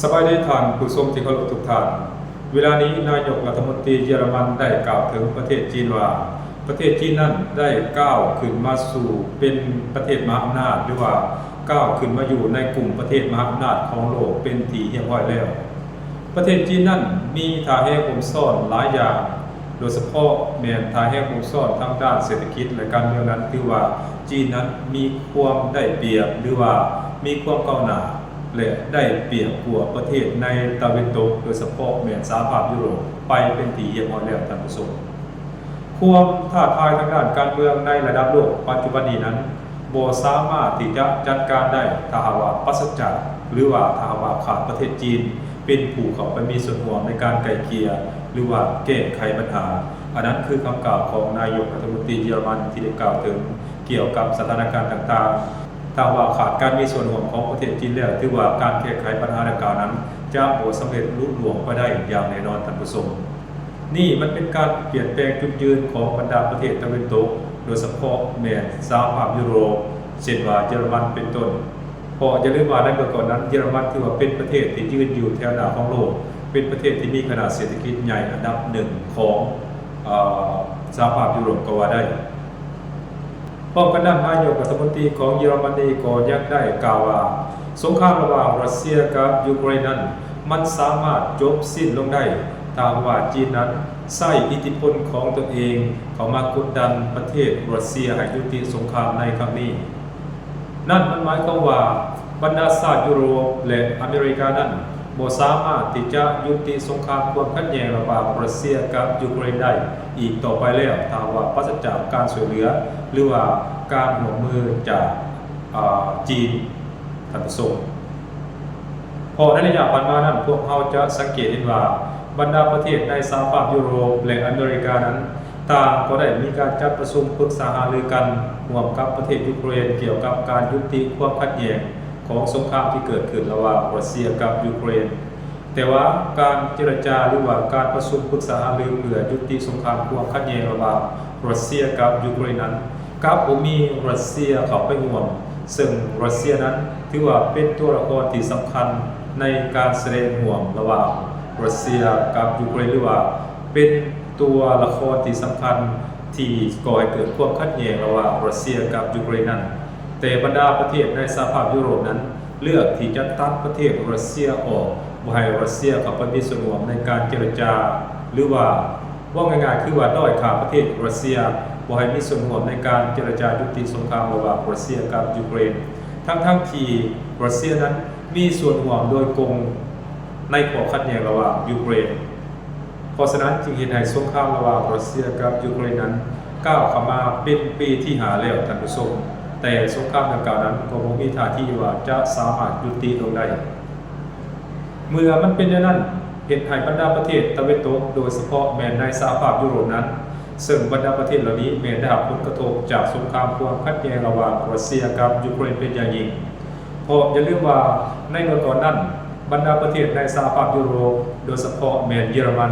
สบายดีท่านผู้ชมที่เคารพทุกท่านเวลานี้นายกรัฐมนตรีเยอรมันได้กล่าวถึงประเทศจีนว่าประเทศจีนนั้นได้ก้าวขึ้นมาสู่เป็นประเทศมหาอำนาจหรือว่าก้าวขึ้นมาอยู่ในกลุ่มประเทศมหาอำนาจของโลกเป็นที่เรียบร้อยแล้วประเทศจีนนั้นมีท่าแห่งวงซ่อนหลายอย่างโดยเฉพาะแม้นท่าแห่งวงซ่อนทางด้านเศรษฐกิจและการเมืองนั้นถือว่าจีนนั้นมีความได้เปรียบหรือว่ามีความก้าวหน้าและได้เปรียบกว่าประเทศในตะวันตกโดยเฉพาะแม้นสหภาพยุโรปไปเป็นที่เรียบร้อยแล้วท่านผู้ชมความท้าทายทางด้านการเมืองในระดับโลกปัจจุบันนี้นั้นบ่สามารถที่จะจัดการได้ถ้าหากว่าปราศจากหรือว่าถ้าหากว่าขาดประเทศจีนเป็นผู้เข้าไปมีส่วนร่วมในการไกล่เกลี่ยหรือว่าแก้ไขปัญหาอันนั้นคือคำกล่าวของนายกรัฐมนตรีเยอรมันที่ได้กล่าวถึงเกี่ยวกับสถานการณ์ต่างๆถ้าว่าขาดการมีส่วนร่วมของประเทศจีนแล้วถือว่าการแก้ไขปัญหาดังกล่าวนั้นจะบ่สำเร็จลุล่วงไปได้อย่างแน่นอนท่านผู้ชมนี่มันเป็นการเปลี่ยนแปลงจุดยืนของบรรดาประเทศตะวันตกโดยเฉพาะแม้สหภาพยุโรปเช่นว่าเยอรมันเป็นต้นเพราะอย่าลืมว่าในเมื่อก่อนนั้นเยอรมันถือว่าเป็นประเทศที่ยืนอยู่แถวหน้าของโลกเป็นประเทศที่มีขนาดเศรษฐกิจใหญ่อันดับหนึ่งของสหภาพยุโรปก็ว่าได้พร้อมกันนั้นนายกรัฐมนตรีของเยอรมนีก็ยังได้กล่าวว่าสงครามระหว่างรัสเซียกับยูเครนนั้นมันสามารถจบสิ้นลงได้ถ้าว่าจีนนั้นใช้อิทธิพลของตนเองเข้ามากดดันประเทศรัสเซียให้ยุติสงครามในครั้งนี้นั่นมันหมายความว่าบรรดาชาติยุโรปและอเมริกานั้นบ่สามารถที่จะยุติสงครามความขัดแย้งระหว่างรัสเซียกับยูเครนได้อีกต่อไปแล้วถ้าว่าปราศจากการช่วยเหลือหรือว่าการร่วมมือจากจีนท่านผู้ชมพอในระยะผ่านมานั้นพวกเขาจะสังเกตเห็นว่าบรรดาประเทศในสหภาพยุโรปและอเมริกานั้นต่างก็ได้มีการจัดประชุมปรึกษาหารือกันร่วมกับประเทศยูเครนเกี่ยวกับการยุติความขัดแย้งของสงครามที่เกิดขึ้นระหว่างรัสเซียกับยูเครนแต่ว่าการเจรจาหรือว่าการประชุมปรึกษาหารือเพื่อยุติสงครามความขัดแย้งระหว่างรัสเซียกับยูเครนนั้นกับบ่มีรัสเซียเข้าไปร่วมซึ่งรัสเซียนั้นถือว่าเป็นตัวละครที่สำคัญในการแสดงร่วมระหว่างรัสเซียกับยูเครนหรือว่าเป็นตัวละครที่สำคัญที่ก่อให้เกิดความขัดแย้งระหว่างรัสเซียกับยูเครนนั้นแต่บรรดาประเทศในสหภาพยุโรปนั้นเลือกที่จะตัดประเทศรัสเซียออกบ่ให้รัสเซียเข้าไปมีส่วนร่วมในการเจรจาหรือว่าง่ายๆคือว่าด้อยค่าประเทศรัสเซียบ่ให้มีส่วนร่วมในการเจรจายุติสงครามระหว่างรัสเซียกับยูเครนทั้งที่รัสเซียนั้นมีส่วนร่วมโดยตรงในข้อขัดแย้งระหว่างยูเครนเพราะฉะนั้นจึงเห็นให้สงครามระหว่างรัสเซียกับยูเครนนั้นก้าวเข้ามาเป็นปีที่5แล้วท่านผู้ชมแต่สงครามดังกล่าวนั้นก็บ่มีท่าทีว่าจะสามารถยุติลงได้เมื่อมันเป็นอย่างนั้นเห็นให้บรรดาประเทศตะวันตกโดยเฉพาะแม้ในสหภาพยุโรปนั้นซึ่งบรรดาประเทศเหล่านี้แม้ได้รับผลกระทบจากสงครามความขัดแย้งระหว่างรัสเซียกับยูเครนเป็นอย่างยิ่งเพราะอย่าลืมว่าในเมื่อก่อนนั้นบรรดาประเทศในสหภาพยุโรปโดยเฉพาะแม้เยอรมัน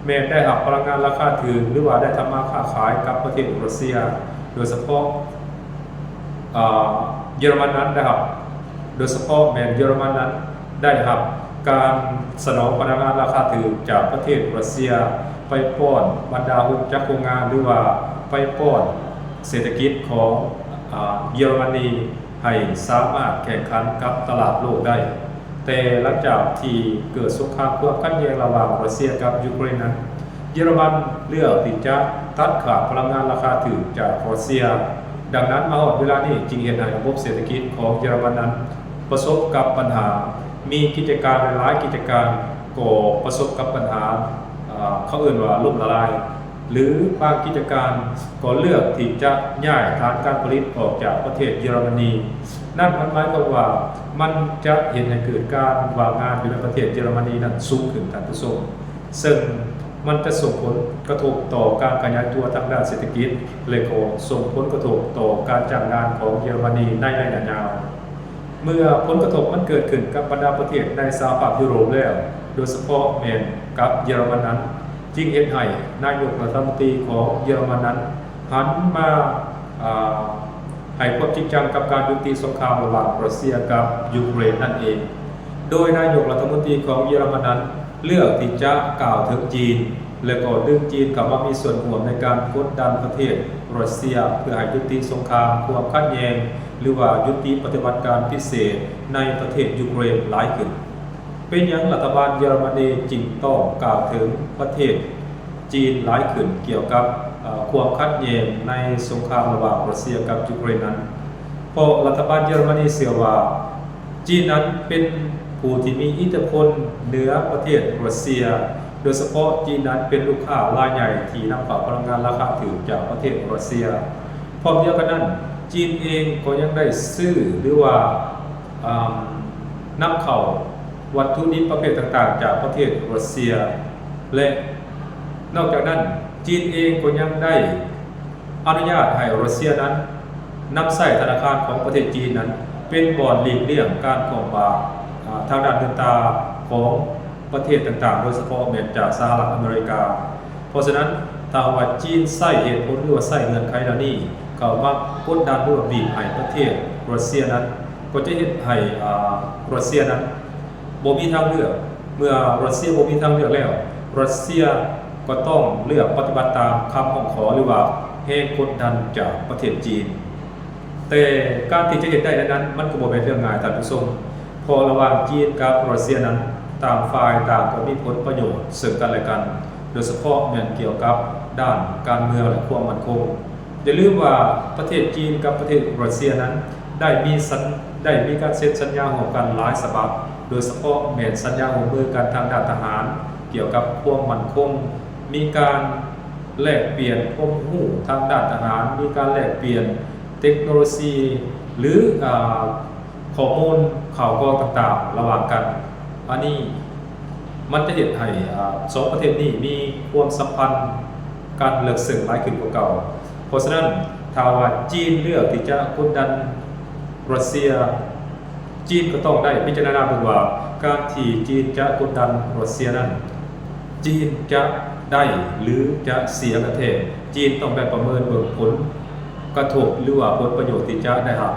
แม้ได้รับพลังงานราคาถูกหรือว่าได้ทำมาค้าขายกับประเทศรัสเซียโดยเฉพาะเยอรมันนั้นนะครับโดยเฉพาะแม้เยอรมันนั้นได้รับการสนองพลังงานราคาถูกจากประเทศรัสเซียไปป้อนบรรดาหุ้นจักรโรงงานหรือว่าไปป้อนเศรษฐกิจของเยอรมนีให้สามารถแข่งขันกับตลาดโลกได้แต่หลังจากที่เกิดสงครามความขัดแย้งระหว่างรัสเซียกับยูเครนนั้นเยอรมันเลือกที่จะตัดขาดพลังงานราคาถูกจากรัสเซียดังนั้นมาถึงเวลานี้จึงเห็นให้ระบบเศรษฐกิจของเยอรมันนั้นประสบกับปัญหามีกิจการหลายกิจการก็ประสบกับปัญหาเขาเอ่ยว่าล่มละลายหรือบางกิจการก็เลือกที่จะย้ายฐานการผลิตออกจากประเทศเยอรมนีนั่นหมายความว่ามันจะเห็นให้เกิดการว่างงานอยู่ในประเทศเยอรมนีนั้นสูงขึ้นท่านผู้ชมซึ่งมันจะส่งผลกระทบต่อการขยายตัวทางด้านเศรษฐกิจและก็ส่งผลกระทบต่อการจ้างงานของเยอรมนีในระยะยาวเมื่อผลกระทบมันเกิดขึ้นกับบรรดาประเทศในสหภาพยุโรปแล้วโดยเฉพาะแม้นกับเยอรมันนั้นจึงเห็นให้นายกรัฐมนตรีของเยอรมันนั้นหันมาให้ความจริงจังกับการยุติสงครามระหว่างรัสเซียกับยูเครนนั่นเอง โดยนายกรัฐมนตรีของเยอรมันนั้นเลือกที่จะกล่าวถึงจีนและก็ดึงจีนกลับมามีส่วนร่วมในการกดดันประเทศรัสเซียเพื่อให้ยุติสงครามความขัดแย้งหรือว่ายุติปฏิบัติการพิเศษในประเทศยูเครนหลายขึ้นเป็นอย่างรัฐบาลเยอรมนีจึงต้องกล่าวถึงประเทศจีนหลายขึ้นเกี่ยวกับความขัดแย้งในสงครามระหว่างรัสเซียกับยูเครนนั้นเพราะรัฐบาลเยอรมนีเชื่อว่าจีนนั้นเป็นผู้ที่มีอิทธิพลเหนือประเทศรัสเซียโดยเฉพาะจีนนั้นเป็นลูกค้ารายใหญ่ที่นำเข้าพลังงานราคาถูกจากประเทศรัสเซียพร้อมเดียวกันนั้นจีนเองก็ยังได้ซื้อหรือว่านำเข้าวัตถุดิบประเภทต่างๆจากประเทศรัสเซียและนอกจากนั้นจีนเองก็ยังได้อนุญาตให้รัสเซียนั้นนำใช้ธนาคารของประเทศจีนนั้นเป็นบ่อนหลีกเลี่ยงการคว่ำบาตรทางด้านเงินตราของประเทศต่างๆโดยเฉพาะเมจากสหรัฐอเมริกาเพราะฉะนั้นถ้าว่าจีนใช้เหตุผลหรือว่าใช้เงื่อนไขเหล่านี้เข้ามากดดันหรือว่าบีบให้ประเทศรัสเซียนั้นก็จะเฮ็ดให้รัสเซียนั้นบ่มีทางเลือกเมื่อรัสเซียบ่มีทางเลือกแล้วรัสเซียก็ต้องเลือกปฏิบัติตามคำร้องขอหรือว่าแรงกดดันจากประเทศจีนแต่การที่จะเฮ็ดได้นั้นมันก็บ่เป็นเรื่องง่ายท่านผู้ชมพอระหว่างจีนกับรัสเซียนั้นต่างฝ่ายต่างก็มีผลประโยชน์ซึ่งกันและกันโดยเฉพาะเกี่ยวกับด้านการเมืองและความมั่นคงอย่าลืมว่าประเทศจีนกับประเทศรัสเซียนั้นได้มีการเซ็นสัญญาร่วมกันหลายฉบับโดยเฉพาะสัญญาร่วมมือกันทางด้านทหารเกี่ยวกับความมั่นคงมีการแลกเปลี่ยนความรู้ทางด้านทหารมีการแลกเปลี่ยนเทคโนโลยีหรือข้อมูลข่าวกรองต่างๆระหว่างกันอันนี้มันจะเห็นให้สองประเทศนี้มีความสัมพันธ์การเลือกซึ่งหลายขึ้นกว่าเก่าเพราะฉะนั้นถ้าว่าจีนเลือกที่จะกดดันรัสเซียจีนก็ต้องได้พิจารณาดูว่าการที่จีนจะกดดันรัสเซียนั้นจีนจะได้หรือจะเสียประเทศจีนต้องได้ประเมินเบื้องผลกระทบหรือว่าผลประโยชน์ที่จะได้รับ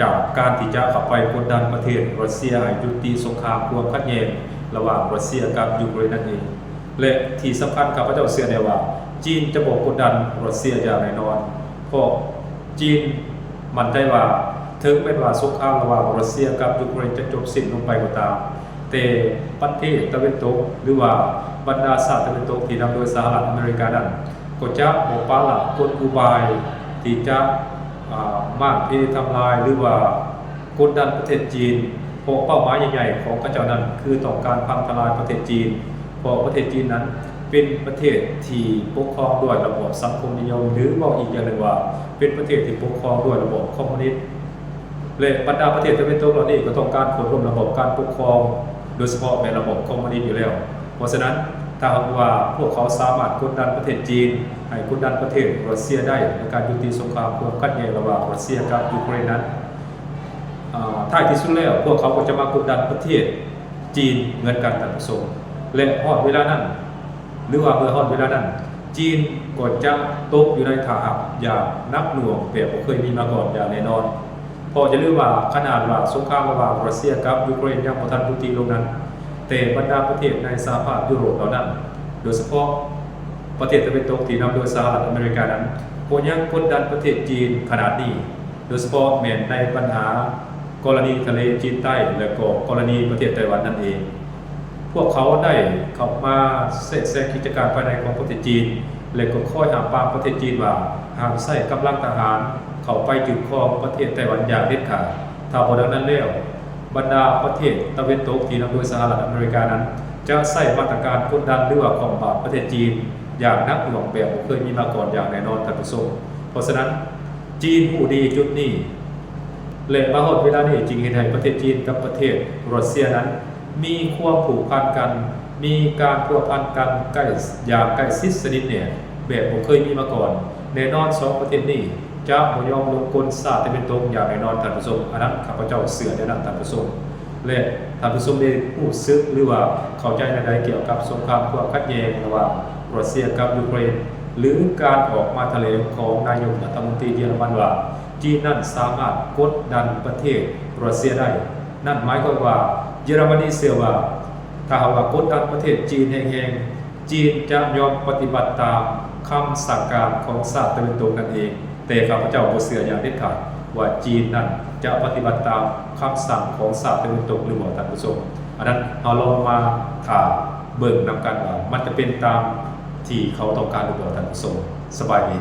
จากการที่จะเข้าไปกดดันประเทศรัสเซียให้ยุติสงครามความขัดแย้งระหว่างรัสเซียกับยูเครนนั่นเองและที่สำคัญข้าพเจ้าเชื่อได้ว่าจีนจะบ่กดดันรัสเซียอย่างแน่นอนเพราะจีนมั่นใจว่าถึงแม้ว่าสงครามระหว่างรัสเซียกับยูเครนจะจบสิ้นลงไปก็ตามแต่ประเทศตะวันตกหรือว่าบรรดาชาติตะวันตกที่นำโดยสหรัฐอเมริกานั้นก็จะบ่ปราละกลอุบายที่จะมากที่ทำลายหรือว่ากดดันประเทศจีนเพราะเป้าหมายใหญ่ๆของพระเจ้านั้นคือต้องการพังทลายประเทศจีนเพราะประเทศจีนนั้นเป็นประเทศที่ปกครองด้วยระบบสังคมนิยมหรือว่าอีกอย่างหนึ่งว่าเป็นประเทศที่ปกครองด้วยระบบคอมมิวนิสต์และบรรดาประเทศตะวันตกเหล่านี้ก็ต้องการควบรวมระบบการปกครองโดยเฉพาะในระบบคอมมิวนิสต์อยู่แล้วเพราะฉะนั้นถ้าหากว่าพวกเขาสามารถกดดันประเทศจีนให้กดดันประเทศรัสเซียได้ในการยุติสงครามความขัดแย้งระหว่างรัสเซียกับยูเครนนั้นท้ายที่สุดแล้วพวกเขาก็จะมากดดันประเทศจีนเหมือนกันท่านผู้ชมและฮอดเวลานั้นหรือว่าเมื่อฮอดเวลานั้นจีนก็จะตกอยู่ในท่าหับอย่างนักหน่วงแบบบ่เคยมีมาก่อนอย่างแน่นอนพอจะรู้ว่าขนาดว่าสงครามระหว่างรัสเซียกับยูเครนยังบ่ทันยุติลงนั้นแต่บรรดาประเทศในสหภาพยุโรปเหล่านั้นโดยเฉพาะประเทศตะวันตกที่นำโดยสหรัฐอเมริกานั้นก็ยังกดดันประเทศจีนขนาดนี้โดยเฉพาะในปัญหากรณีทะเลจีนใต้และก็กรณีประเทศไต้หวันนั่นเองพวกเขาได้เข้ามาแทรกกิจการภายในของประเทศจีนและก็คอยห้ามปรามประเทศจีนว่าห้ามใช้กำลังทหารเข้าไปยึดครองประเทศไต้หวันอย่างเด็ดขาดถ้าบ่ดังนั้นแล้วบรรดาประเทศตะวันตกที่นำโดยสหรัฐอเมริกานั้นจะใช้มาตรการกดดันหรือว่าข่มบาตรประเทศจีนอย่างหนักหน่วงแบบบ่เคยมีมาก่อนอย่างแน่นอนท่านผู้ชมเพราะฉะนั้นจีนผู้ดีจุดนี้และมาฮอดเวลานี้จึงเห็นให้ประเทศจีนกับประเทศรัสเซียนั้นมีความผูกพันกันมีการพัวพันกันใกล้อย่างใกล้ชิดสนิทเนี่ยแบบบ่เคยมีมาก่อนแน่นอน2ประเทศนี้จะบ่ยอมลงกลชาติตะวันตกอย่างแน่นอนท่านผู้ชมอันนั้นข้าพเจ้าเชื่อในนั้นท่านผู้ชมและท่านผู้ชมได้รู้สึกหรือว่าเข้าใจในใดเกี่ยวกับสงครามความขัดแย้งระหว่างรัสเซียกับยูเครนหรือการออกมาแถลงของนายกรัฐมนตรีเยอรมันว่าจีนนั้นสามารถกดดันประเทศรัสเซียได้นั่นหมายความว่า เยอรมนีเชื่อว่าถ้าหากว่ากดดันประเทศจีนแห่งๆจีนจะยอมปฏิบัติตามคำสั่งการของชาติตะวันตกนั่นเองแต่ข้าพเจ้าบ่เชื่ออย่างเด็ดขาดว่าจีนนั้นจะปฏิบัติตามคำสั่งของชาติตะวันตกหรือบ่ท่านผู้ชมอันนั้นเราลองมาถามเบิ่งนำกันว่ามันจะเป็นตามที่เขาต้องการหรือบ่ท่านผู้ชมสบายดี